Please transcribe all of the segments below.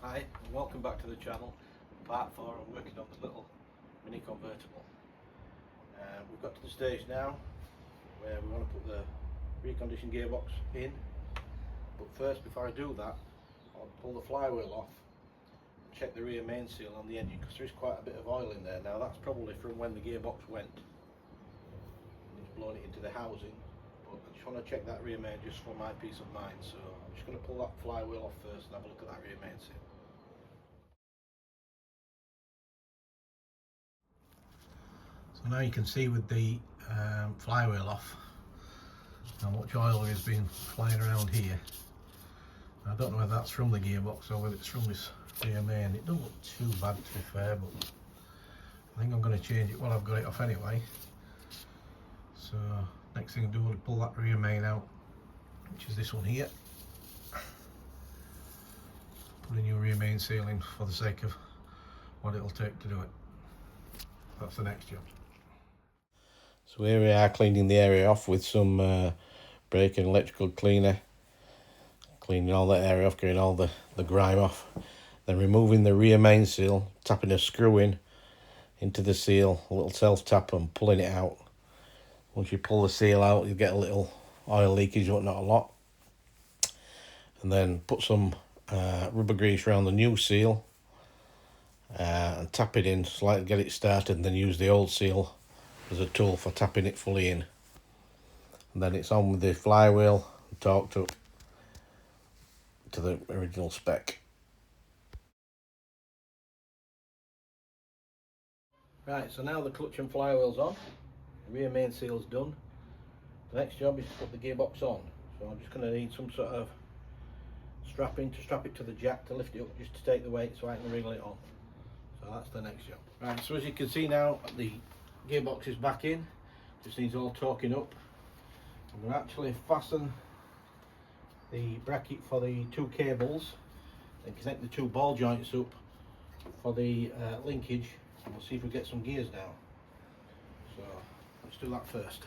Hi, and welcome back to the channel. Part 4, I'm working on the little mini convertible. We've got to the stage now where we want to put the reconditioned gearbox in. But first, before I do that, I'll pull the flywheel off and check the rear main seal on the engine, because there is quite a bit of oil in there. Now that's probably from when the gearbox went. It's blown it into the housing. But I just want to check that rear main just for my peace of mind. So I'm just going to pull that flywheel off first and have a look at that rear main seal. So now you can see with the flywheel off how much oil has been flying around here. I don't know whether that's from the gearbox or whether it's from this rear main. It doesn't look too bad, to be fair, but I think I'm going to change it while I've got it off anyway. So next thing I do is pull that rear main out, which is this one here. Put a new rear main seal in for the sake of what it'll take to do it. That's the next job. So here we are, cleaning the area off with some brake and electrical cleaner. Cleaning all that area off, getting all the grime off. Then removing the rear main seal, tapping a screw into the seal, a little self-tap, and pulling it out. Once you pull the seal out, you get a little oil leakage, but not a lot. And then put some rubber grease around the new seal and tap it in slightly, get it started, and then use the old seal as a tool for tapping it fully in. And then it's on with the flywheel and torqued up to the original spec. Right, so now the clutch and flywheel's on, the rear main seal's done. The next job is to put the gearbox on. So I'm just going to need some sort of strapping to strap it to the jack to lift it up, just to take the weight so I can wriggle it on. So that's the next job. Right, so as you can see now, the gearbox is back in. Just needs all torquing up. I'm going to actually fasten the bracket for the two cables and connect the two ball joints up for the linkage, and we'll see if we get some gears now. So let's do that first.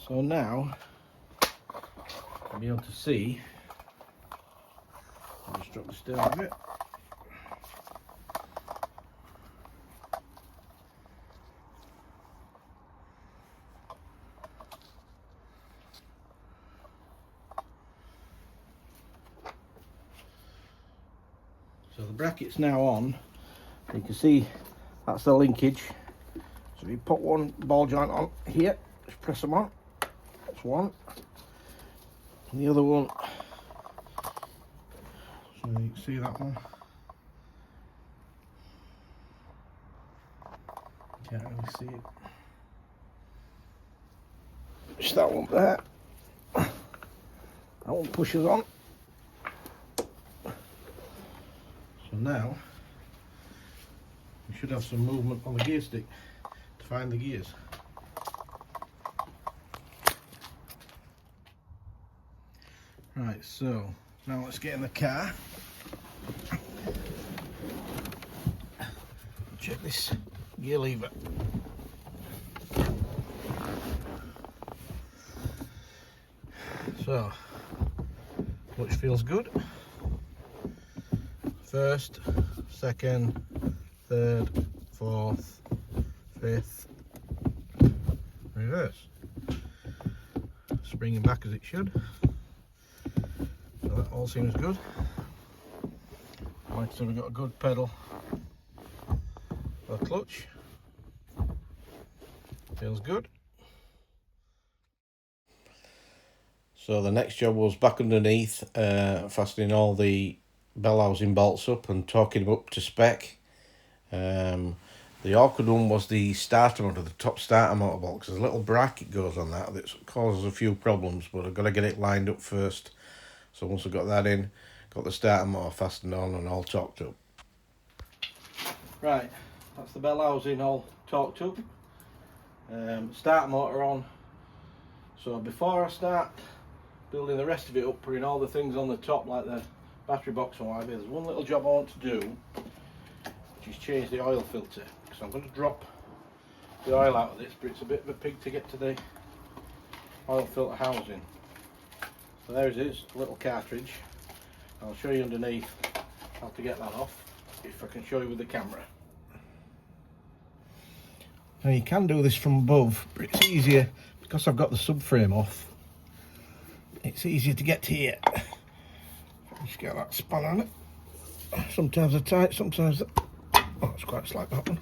So now I'll be able to see. I'll just drop the steering a bit. So the bracket's now on. You can see that's the linkage. So we put one ball joint on here, just press them on. That's one. And the other one, so you can see that one. Can't really see it. Just that one there. That one pushes on. So now we should have some movement on the gear stick to find the gears. Right, so now let's get in the car. Check this gear lever. So, which feels good. First, second, third, fourth, fifth, reverse. Springing back as it should. So that all seems good. Like I said, we've got a good pedal for the clutch. Feels good. So the next job was back underneath, fastening all the bell housing bolts up and torquing them up to spec. The awkward one was the starter motor, the top starter motor bolt, because a little bracket goes on that causes a few problems, but I've got to get it lined up first. So once I've got that in, Got the starter motor fastened on and all torqued up. Right, that's the bell housing all torqued up. Starter motor on. So before I start building the rest of it up, putting all the things on the top like the battery box and whatever, there's one little job I want to do, which is change the oil filter. Because I'm going to drop the oil out of this, but it's a bit of a pig to get to the oil filter housing. So there it is, a little cartridge. I'll show you underneath how to get that off, if I can show you with the camera. Now you can do this from above, but it's easier because I've got the subframe off. It's easier to get to here. Just get that span on it. Sometimes they're tight, sometimes they're... Oh, it's quite slack, that one.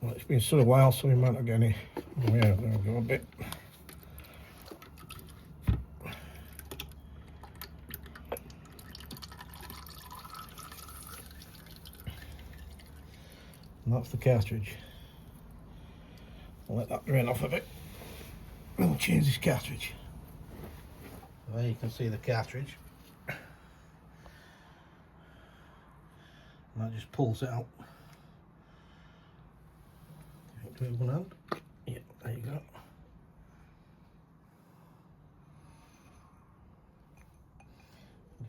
Well, it's been such a while, so we might not get any. Oh yeah, there we go a bit. And that's the cartridge. I'll let that drain off a bit. Then we'll change this cartridge. There you can see the cartridge. And that just pulls it out. Do it with one hand. Yeah, there you go.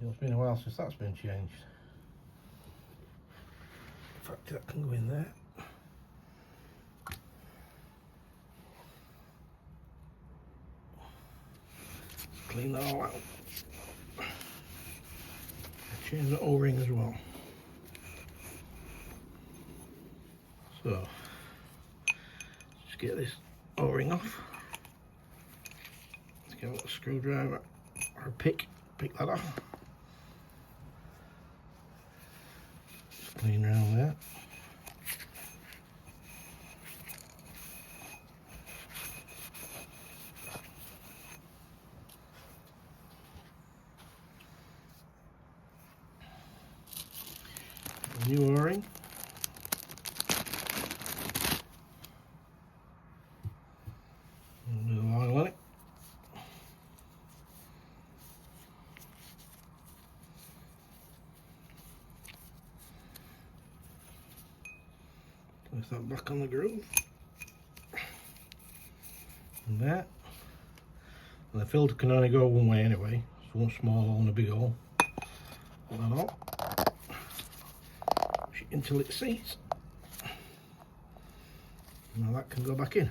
It's been a while since that's been changed. In fact, that can go in there. Clean that all out. Change the O-ring as well. So, just get this O-ring off. Let's get a little screwdriver or a pick that off. Just clean around there. New O-ring. A little oil on it. Place that back on the groove. And that. And the filter can only go one way anyway. It's one small hole and a big hole. Put that on. Until it seats. Now that can go back in.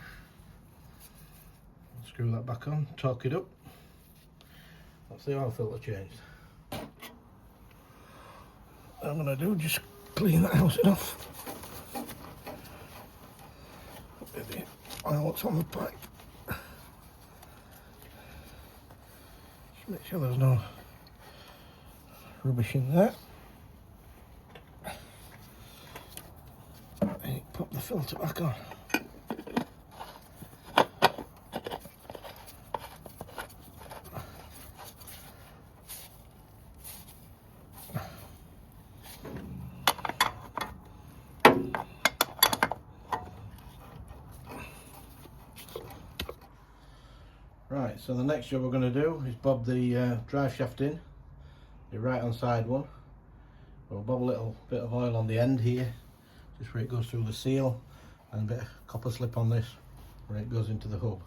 Screw that back on, torque it up. That's the oil filter changed. What I'm going to do, just clean that housing off. With the oil that's on the pipe. Just make sure there's no rubbish in there. Pop the filter back on. Right, so the next job we're going to do is bob the drive shaft in, the right hand side one. We'll bob a little bit of oil on the end here, just where it goes through the seal, and a bit of copper slip on this where it goes into the hub.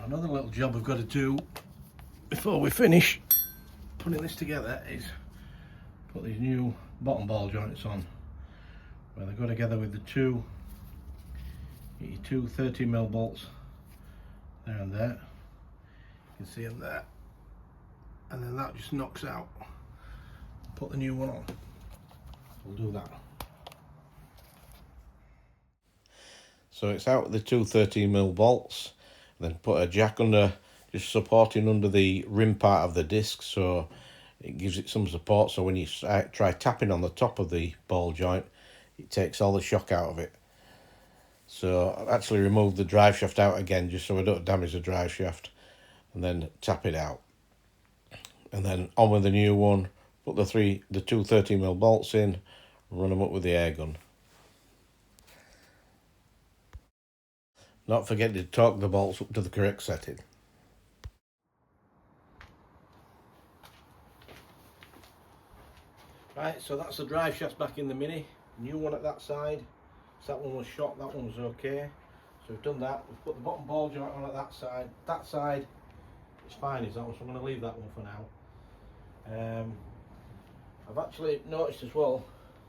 Another little job we've got to do before we finish putting this together is put these new bottom ball joints on, where they go together with the two 13mm bolts there and there. You can see them there, and then that just knocks out. Put the new one on. We'll do that. So it's out with the two 13mm bolts, then put a jack under, just supporting under the rim part of the disc, so it gives it some support, so when you try tapping on the top of the ball joint, it takes all the shock out of it. So I've actually removed the drive shaft out again, just so I don't damage the drive shaft, and then tap it out. And then on with the new one, put the two 13mm bolts in, run them up with the air gun. Not forgetting to torque the bolts up to the correct setting. Right, so that's the drive shaft back in the Mini. New one at that side. So that one was shot, that one was okay. So we've done that. We've put the bottom ball joint on at that side. That side is fine, is that one, so I'm going to leave that one for now. I've actually noticed as well,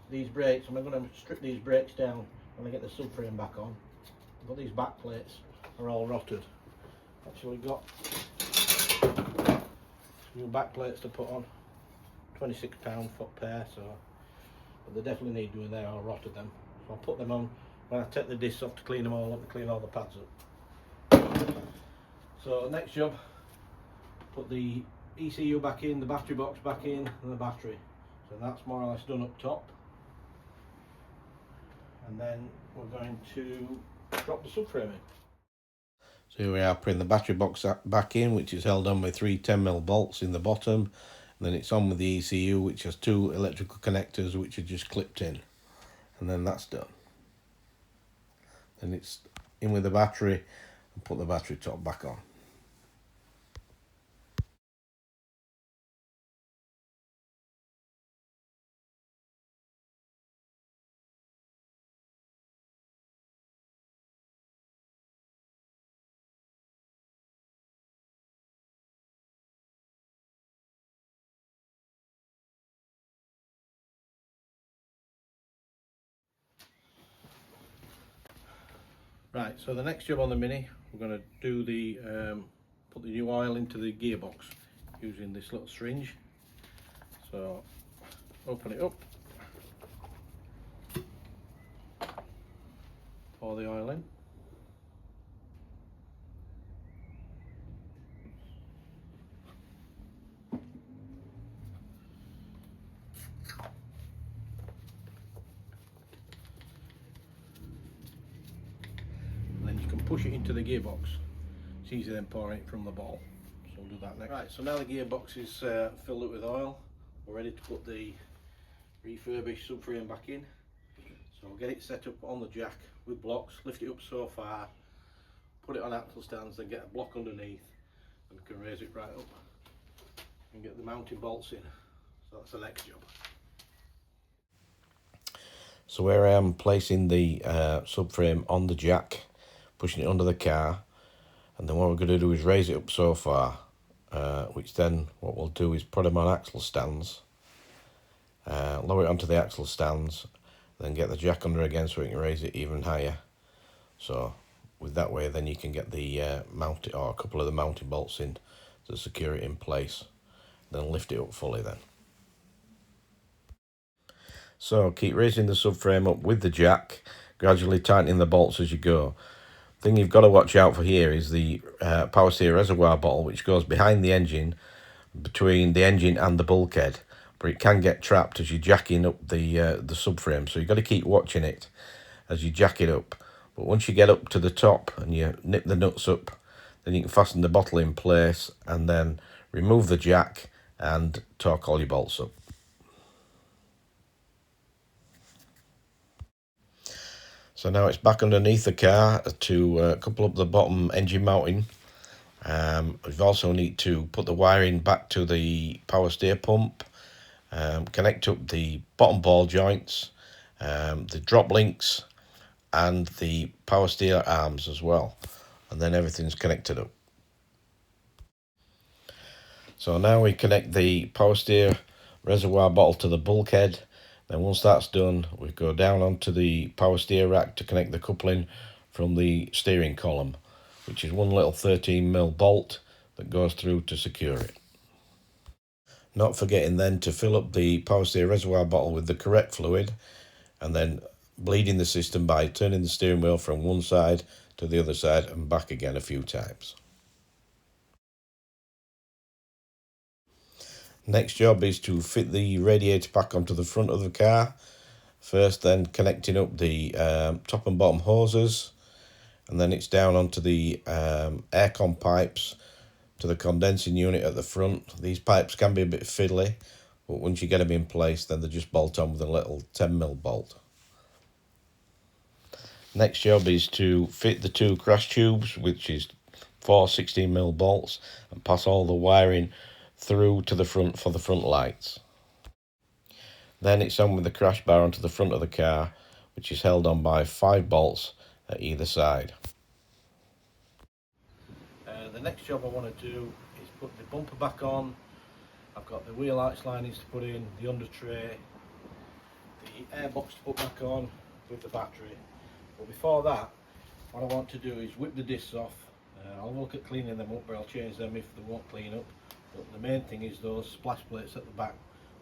these brakes, I'm going to strip these brakes down when I get the subframe back on. I've got these back plates, are all rotted. Actually got new back plates to put on, £26 foot pair, so but they definitely need doing, they are rotted them. So I'll put them on when I take the discs off to clean them all up and clean all the pads up. So next job, put the ECU back in, the battery box back in, and the battery. So that's more or less done up top. And then we're going to drop the subframe in. So here we are putting the battery box back in, which is held on with three 10mm bolts in the bottom. And then it's on with the ECU, which has two electrical connectors which are just clipped in. And then that's done. Then it's in with the battery and put the battery top back on. Right, so the next job on the Mini, we're going to do the put the new oil into the gearbox using this little syringe. So open it up, pour the oil in. Push it into the gearbox. It's easy then pouring it from the ball. So we'll do that next. Right, so now the gearbox is filled up with oil. We're ready to put the refurbished subframe back in. So I'll get it set up on the jack with blocks, lift it up so far, put it on axle stands, then get a block underneath and can raise it right up and get the mounting bolts in. So that's the next job. So where I am placing the subframe on the jack, pushing it under the car, and then what we're going to do is raise it up so far, which then what we'll do is put them on axle stands, lower it onto the axle stands, then get the jack under again so we can raise it even higher. So with that way then you can get the mounting, or a couple of the mounting bolts in to secure it in place, then lift it up fully then. So keep raising the subframe up with the jack, gradually tightening the bolts as you go. Thing you've got to watch out for here is the power steer reservoir bottle, which goes behind the engine, between the engine and the bulkhead, but it can get trapped as you're jacking up the subframe, so you've got to keep watching it as you jack it up. But once you get up to the top and you nip the nuts up, then you can fasten the bottle in place and then remove the jack and torque all your bolts up. So now it's back underneath the car to couple up the bottom engine mounting. We also need to put the wiring back to the power steer pump, connect up the bottom ball joints, the drop links and the power steer arms as well, and then everything's connected up. So now we connect the power steer reservoir bottle to the bulkhead. Then once that's done, we go down onto the power steer rack to connect the coupling from the steering column, which is one little 13mm bolt that goes through to secure it. Not forgetting then to fill up the power steer reservoir bottle with the correct fluid, and then bleeding the system by turning the steering wheel from one side to the other side and back again a few times. Next job is to fit the radiator pack onto the front of the car. First then connecting up the top and bottom hoses, and then it's down onto the aircon pipes to the condensing unit at the front. These pipes can be a bit fiddly, but once you get them in place then they just bolt on with a little 10mm bolt. Next job is to fit the two crash tubes, which is 4 16mm bolts, and pass all the wiring through to the front for the front lights. Then it's on with the crash bar onto the front of the car, which is held on by 5 bolts at either side. The next job I want to do is put the bumper back on. I've got the wheel arch linings to put in, the under tray, the airbox to put back on with the battery. But before that, what I want to do is whip the discs off. I'll look at cleaning them up, or I'll change them if they won't clean up. But the main thing is those splash plates at the back,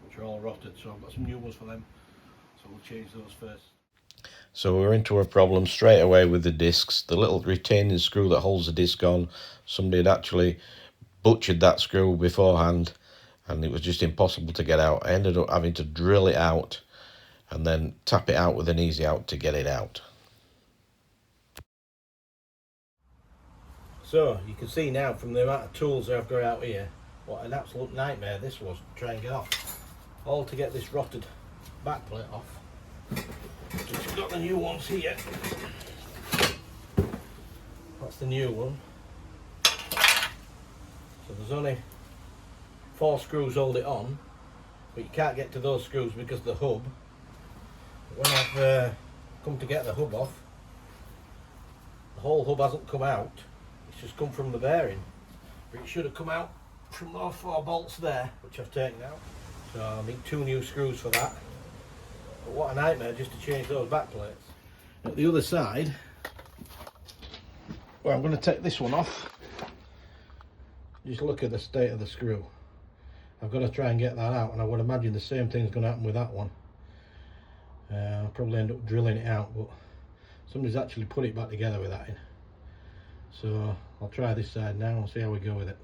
which are all rotted, so I've got some new ones for them, so we'll change those first. So we're into a problem straight away with the discs. The little retaining screw that holds the disc on, somebody had actually butchered that screw beforehand and it was just impossible to get out. I ended up having to drill it out and then tap it out with an easy out to get it out. So you can see now from the amount of tools I've got out here what an absolute nightmare this was to try and get off. All to get this rotted back plate off. Just got the new ones here. That's the new one. So there's only 4 screws hold it on, but you can't get to those screws because of the hub. But when I've come to get the hub off, the whole hub hasn't come out. It's just come from the bearing, but it should have come out from those 4 bolts there, which I've taken out. So I need 2 new screws for that. But what a nightmare just to change those back plates. At the other side, well, I'm going to take this one off. Just look at the state of the screw. I've got to try and get that out, and I would imagine the same thing's going to happen with that one. I'll probably end up drilling it out, but somebody's actually put it back together with that in. So I'll try this side now and see how we go with it.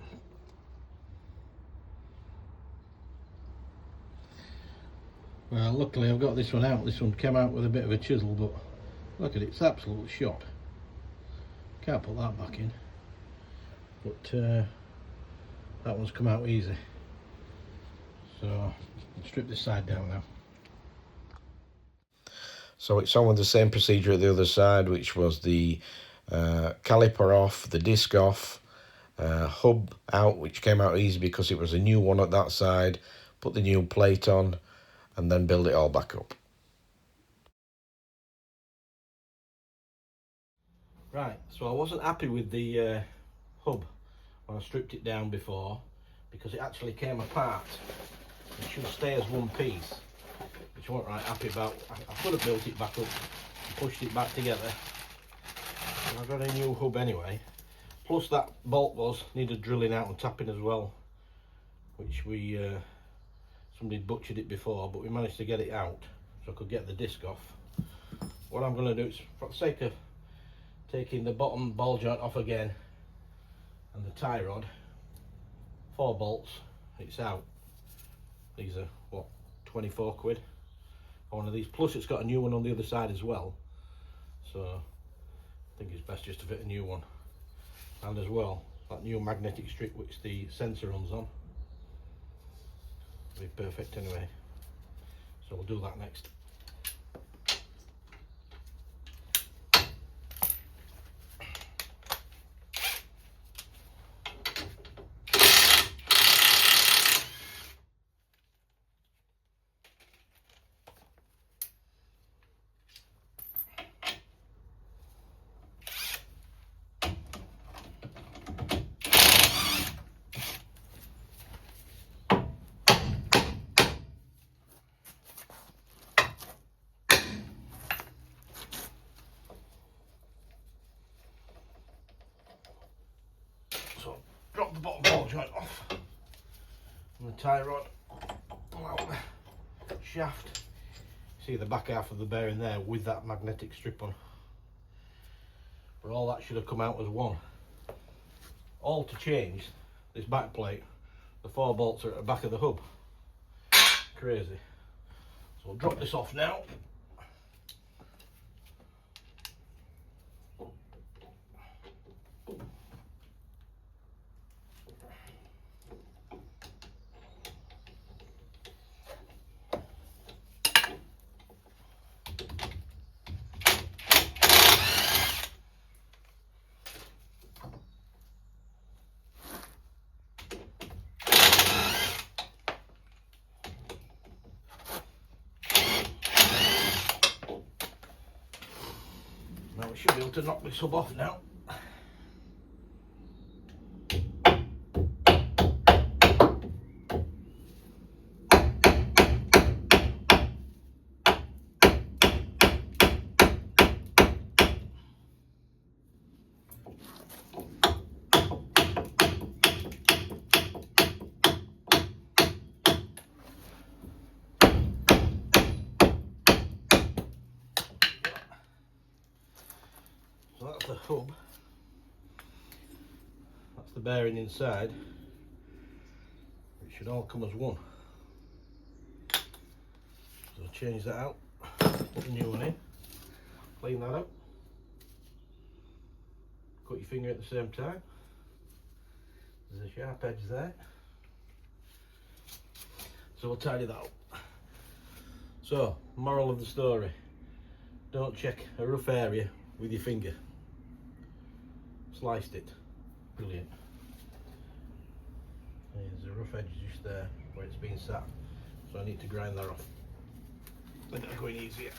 Well, luckily I've got this one out. This one came out with a bit of a chisel, but look at it, it's absolutely shot. Can't put that back in, but that one's come out easy. So I'll strip this side down now. So it's on with the same procedure at the other side, which was the caliper off, the disc off, hub out, which came out easy because it was a new one at that side, put the new plate on, and then build it all back up. Right, so I wasn't happy with the hub when I stripped it down before, because it actually came apart. It should stay as one piece, which I wasn't right happy about. I could have built it back up and pushed it back together. And I've got a new hub anyway. Plus that bolt needed drilling out and tapping as well, which we somebody butchered it before, but we managed to get it out so I could get the disc off. What I'm going to do is, for the sake of taking the bottom ball joint off again and the tie rod, 4 bolts, it's out. These are what, 24 quid for one of these, plus it's got a new one on the other side as well, so I think it's best just to fit a new one. And as well, that new magnetic strip which the sensor runs on will be perfect anyway, so we'll do that next. drop the bottom ball joint off and the tie rod out the shaft. See the back half of the bearing there with that magnetic strip on. But all that should have come out as one. All to change this back plate, the 4 bolts are at the back of the hub. Crazy. So I'll drop this off now. Now we should be able to knock this hub off now. So that's the hub, that's the bearing inside. It should all come as one. So I'll change that out, put a new one in, clean that up, cut your finger at the same time. There's a sharp edge there. So we'll tidy that up. So, moral of the story, don't check a rough area with your finger. Sliced it, brilliant. There's a rough edge just there where it's been sat, so I need to grind that off. I'm going to go in easier.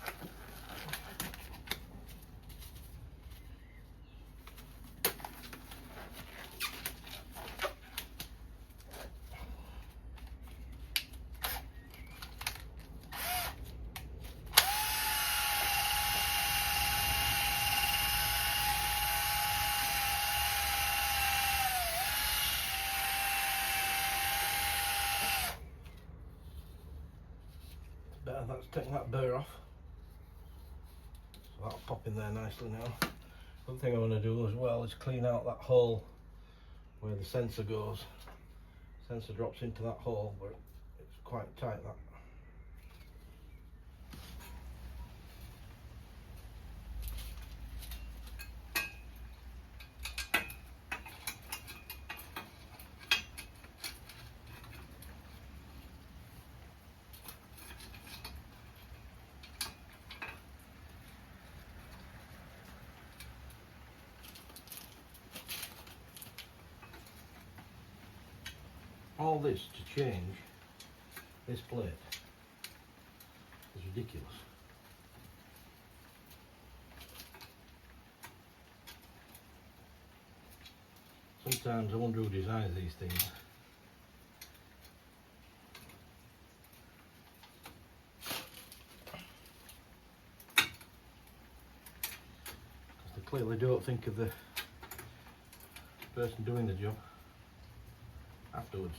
Better that's taking that burr off. So that'll pop in there nicely now. One thing I want to do as well is clean out that hole where the sensor goes. Sensor drops into that hole, but it's quite tight, that. All this to change this plate is ridiculous. Sometimes I wonder who designs these things. Because they clearly don't think of the person doing the job afterwards.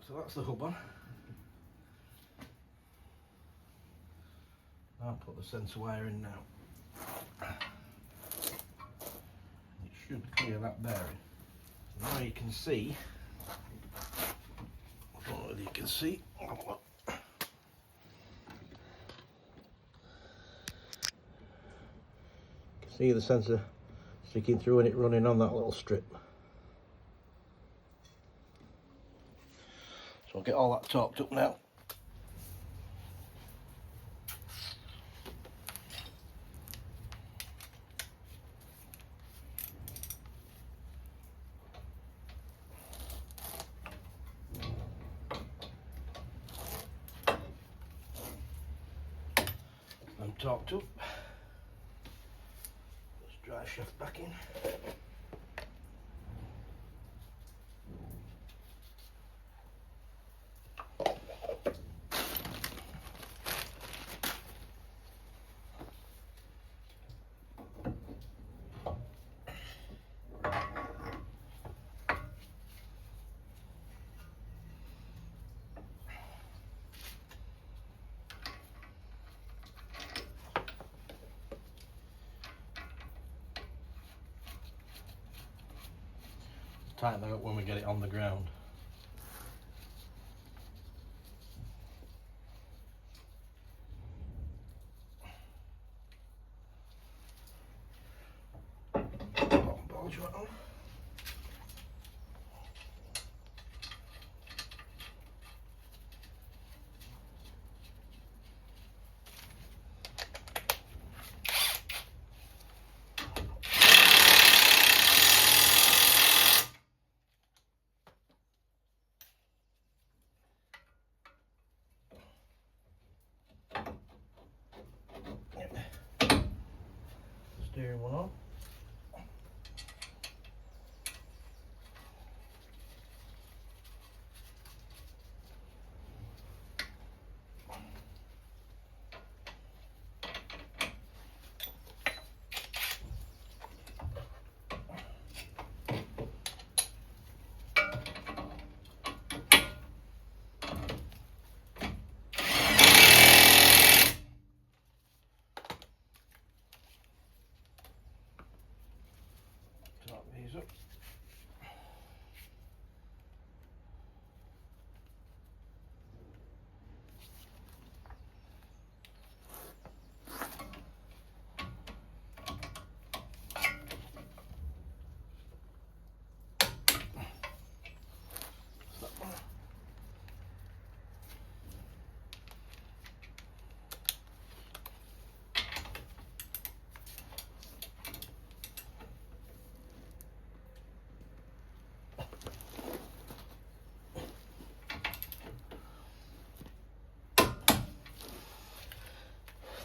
So that's the hub on. I'll put the sensor wire in now. It should clear that bearing. Now you can see, I don't know whether you can see, see the sensor sticking through and it running on that little strip. So I'll get all that torqued up now. I'm torqued up. Let's drive shaft back in. Tighten that up when we get it on the ground. Bottom ball joint on. Steering one on. Top these up.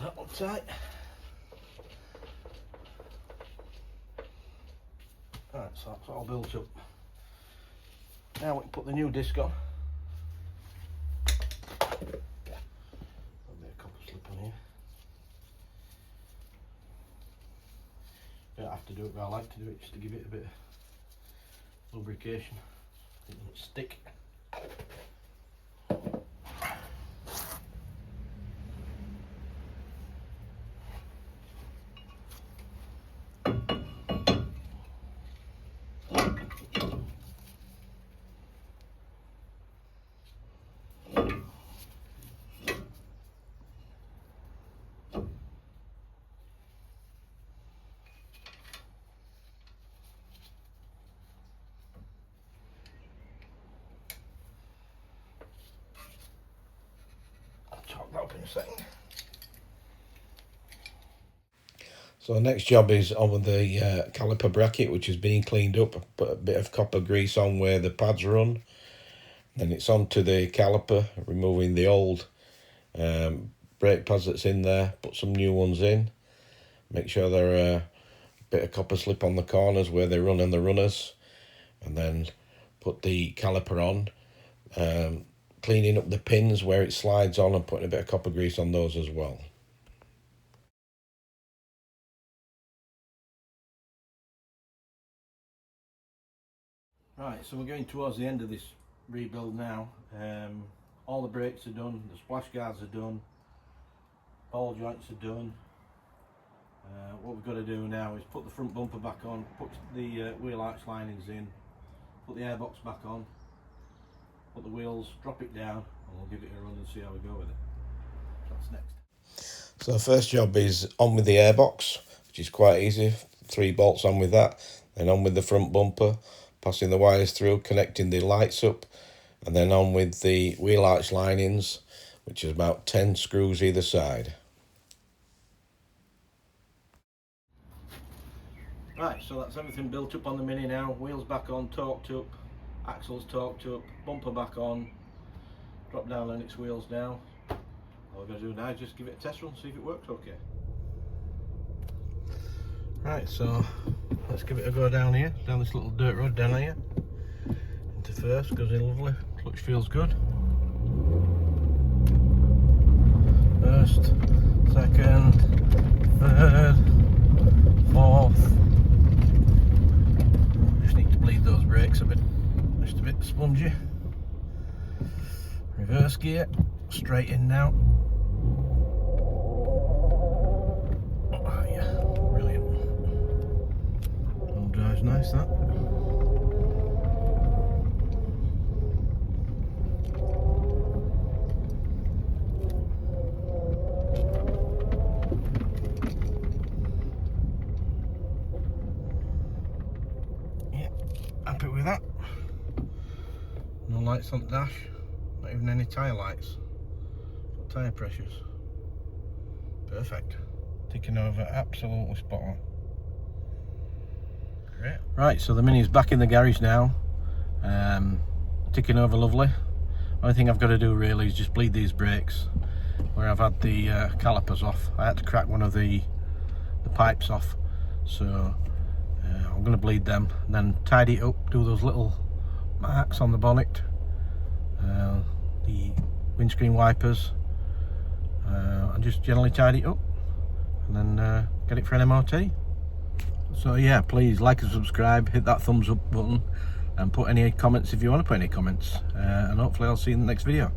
That one tight. Right, so that's all built up. Now we can put the new disc on. There'll be a copper slip on here. You don't have to do it, but I like to do it just to give it a bit of lubrication. It doesn't stick. Torque that up in a second. So the next job is on with the caliper bracket, which is being cleaned up. Put a bit of copper grease on where the pads run. Then it's onto the caliper, removing the old brake pads that's in there. Put some new ones in. Make sure there are a bit of copper slip on the corners where they run and the runners. And then put the caliper on. Cleaning up the pins where it slides on and putting a bit of copper grease on those as well. Right, so we're going towards the end of this rebuild now. All the brakes are done, the splash guards are done, ball joints are done. What we've got to do now is put the front bumper back on, put the wheel arch linings in, put the airbox back on, put the wheels, drop it down, and we'll give it a run and see how we go with it. That's next. So the first job is on with the airbox, which is quite easy. 3 bolts on with that, then on with the front bumper, passing the wires through, connecting the lights up, and then on with the wheel arch linings, which is about 10 screws either side. Right, so that's everything built up on the Mini now. Wheels back on, torqued up, axles torqued up, bumper back on, drop down Lennox wheels now. All we're going to do now is just give it a test run, see if it works okay. Right, so let's give it a go down here, down this little dirt road down here. Into first, goes in lovely, clutch feels good. First, second, third, fourth. Just need to bleed those brakes a bit, just a bit spongy. Reverse gear, straight in now. Oh yeah, brilliant. All drives nice that. Happy with that. No lights on the dash, not even any tyre lights, tyre pressures. Perfect. Ticking over absolutely spot on. Great. Right, so the Mini's back in the garage now. Ticking over lovely. Only thing I've got to do really is just bleed these brakes where I've had the calipers off. I had to crack one of the pipes off, so I'm going to bleed them and then tidy it up, do those little marks on the bonnet, the windscreen wipers, and just generally tidy it up and then get it for an MOT. So yeah, please like and subscribe, hit that thumbs up button and put any comments if you want to put any comments, and hopefully I'll see you in the next video.